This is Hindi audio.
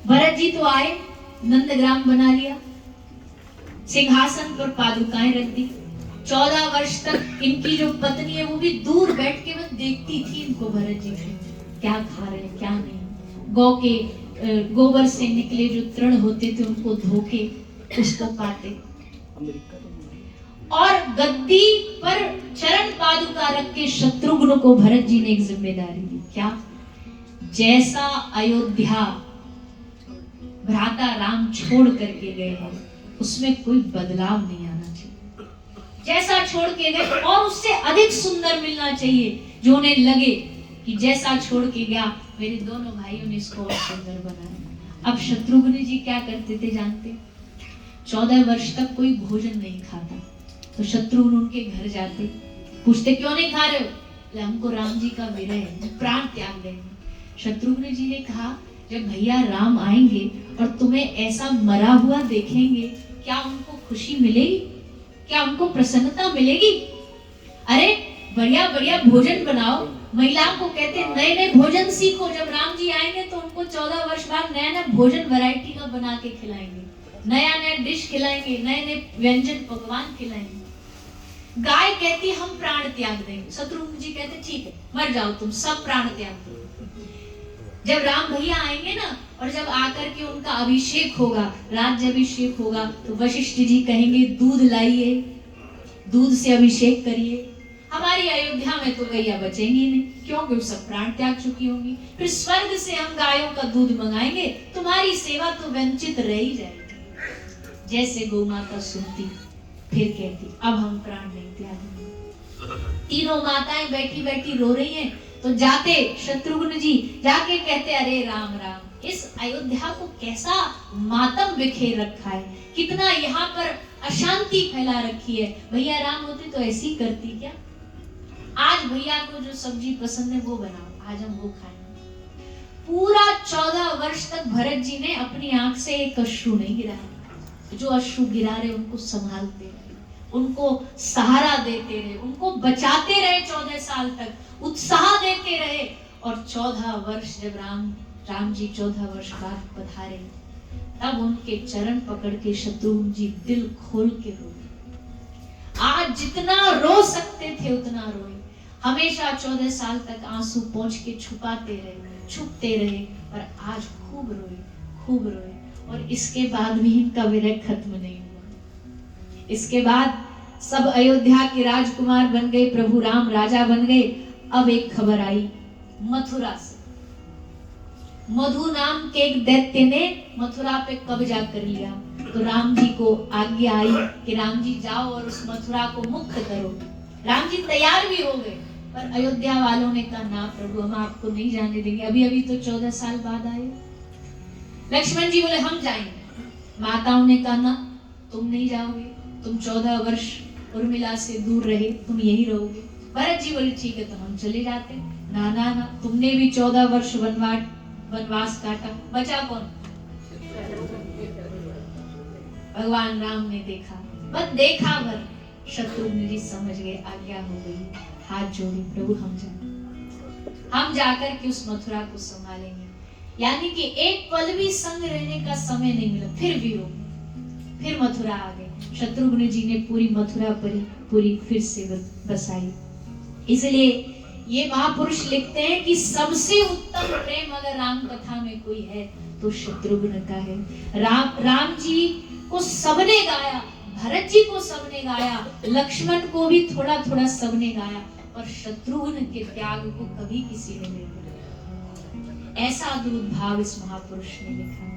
भरत जी तो आए, नंदग्राम बना लिया, सिंहासन पर पादुकाएं रख दी। 14 वर्ष तक इनकी जो पत्नी है वो भी दूर बैठ के बस देखती थी इनको, भरत जी को क्या खा रहे क्या नहीं। गौ के गोबर से निकले जो तृण होते थे उनको धोके उसको पाते। और गद्दी पर चरण पादुका रख के शत्रुघ्न को भरत जी ने एक जिम्मेदारी दी। क्या? जैसा अयोध्या भ्राता राम छोड़ करके गए हैं उसमें कोई बदलाव नहीं आना चाहिए। जैसा छोड़ के गए और उससे अधिक सुंदर मिलना चाहिए, जो उन्हें लगे कि जैसा छोड़ के गया मेरे दोनों भाइयों ने इसको और सुंदर बनाया। अब शत्रुघ्न जी क्या करते थे जानते? 14 वर्ष तक कोई भोजन नहीं खाता, तो शत्रुघ्न उनके घर जाते, पूछते क्यों नहीं खा रहे हो? हमको राम जी का विरह है, प्राण त्याग देंगे। शत्रुघ्न जी ने कहा जब भैया राम आएंगे और तुम्हें ऐसा मरा हुआ देखेंगे, क्या उनको खुशी मिलेगी? क्या उनको प्रसन्नता मिलेगी? अरे बढ़िया बढ़िया भोजन बनाओ। महिलाओं को कहते हैं नए नए भोजन सीखो, जब राम जी आएंगे तो उनको 14 वर्ष बाद नया नया भोजन वैरायटी का बना के खिलाएंगे, नया नया डिश खिलाएंगे, नए नए व्यंजन पकवान खिलाएंगे। गाय कहती हम प्राण त्याग देंगे, शत्रुघ्न जी कहते ठीक है मर जाओ तुम, सब प्राण त्याग दो। जब राम भैया आएंगे ना और जब आकर के उनका अभिषेक होगा, राज्याभिषेक होगा, तो वशिष्ठ जी कहेंगे दूध लाइए, दूध से अभिषेक करिए। हमारी अयोध्या में तो गैया बचेंगी नहीं, क्योंकि सब प्राण त्याग चुकी होंगी। फिर स्वर्ग से हम गायों का दूध मंगाएंगे, तुम्हारी सेवा तो वंचित रह ही जाएगी। जैसे गौ माता सुनती फिर कहती अब हम प्राण नहीं त्यागेंगे। तीनों माताएं बैठी बैठी रो रही हैं, तो जाते शत्रुघ्न जी जाके कहते अरे राम राम, इस अयोध्या को कैसा मातम बिखेर रखा है, कितना यहाँ पर अशांति फैला रखी है। भैया राम होते तो ऐसी करती क्या? आज भैया को जो सब्जी पसंद है वो बनाओ, आज हम वो खाएंगे। पूरा 14 वर्ष तक भरत जी ने अपनी आंख से एक अश्रु नहीं गिराया। जो अश्रु गिरा रहे उनको संभालते रहे, उनको सहारा देते रहे, उनको बचाते रहे, 14 साल तक उत्साह देते रहे। और 14 वर्ष जब राम जी 14 वर्ष बाद पधारे, तब उनके चरण पकड़ के शत्रुघ्न जी दिल खोल के रोए। आज जितना रो सकते थे उतना रोए। हमेशा 14 साल तक आंसू पोंछ के छुपाते रहे, छुपते रहे, और आज खूब रोए, खूब रोए। और इसके बाद भी इनका विरह खत्म नहीं हुआ। इसके बाद सब अयोध्या के राजकुमार बन गए, प्रभु राम राजा बन गए। अब एक खबर आई मथुरा से। मधु नाम के एक दैत्य ने मथुरा पे कब्जा कर लिया, तो राम जी को आज्ञा आई कि राम जी जाओ और उस मथुरा को मुक्त करो। राम जी तैयार भी हो गए, पर अयोध्या वालों ने कहा ना प्रभु हम आपको नहीं जाने देंगे, अभी अभी तो 14 साल बाद आए। लक्ष्मण जी बोले हम जाएंगे। माताओं ने कहा ना तुम नहीं जाओगे, तुम 14 वर्ष उर्मिला से दूर रहे, तुम यही रहोगे। भरत जी बोले ठीक है तो हम चले जाते। ना ना ना, तुमने भी 14 वर्ष वनवास काटा, बचा कौन? भगवान राम ने देखा, बस देखा भर। शत्रुघ्न जी समझ गए आज्ञा हो गई, हाथ जोड़ी प्रभु हम जाकर के उस मथुरा को संभालेंगे। यानी कि एक पल भी संग रहने का समय नहीं मिला, फिर भी रो, फिर मथुरा आ गए। शत्रुघ्न जी ने पूरी मथुरा पूरी फिर से बसाई। इसलिए ये महापुरुष लिखते हैं कि सबसे उत्तम प्रेम अगर राम कथा में कोई है तो शत्रुघ्न का है। राम जी को सबने गाया, भरत जी को सबने गाया, लक्ष्मण को भी थोड़ा थोड़ा सबने गाया, और शत्रुघ्न के त्याग को कभी किसी ने नहीं गाया। ऐसा अद्भुत भाव इस महापुरुष ने लिखा।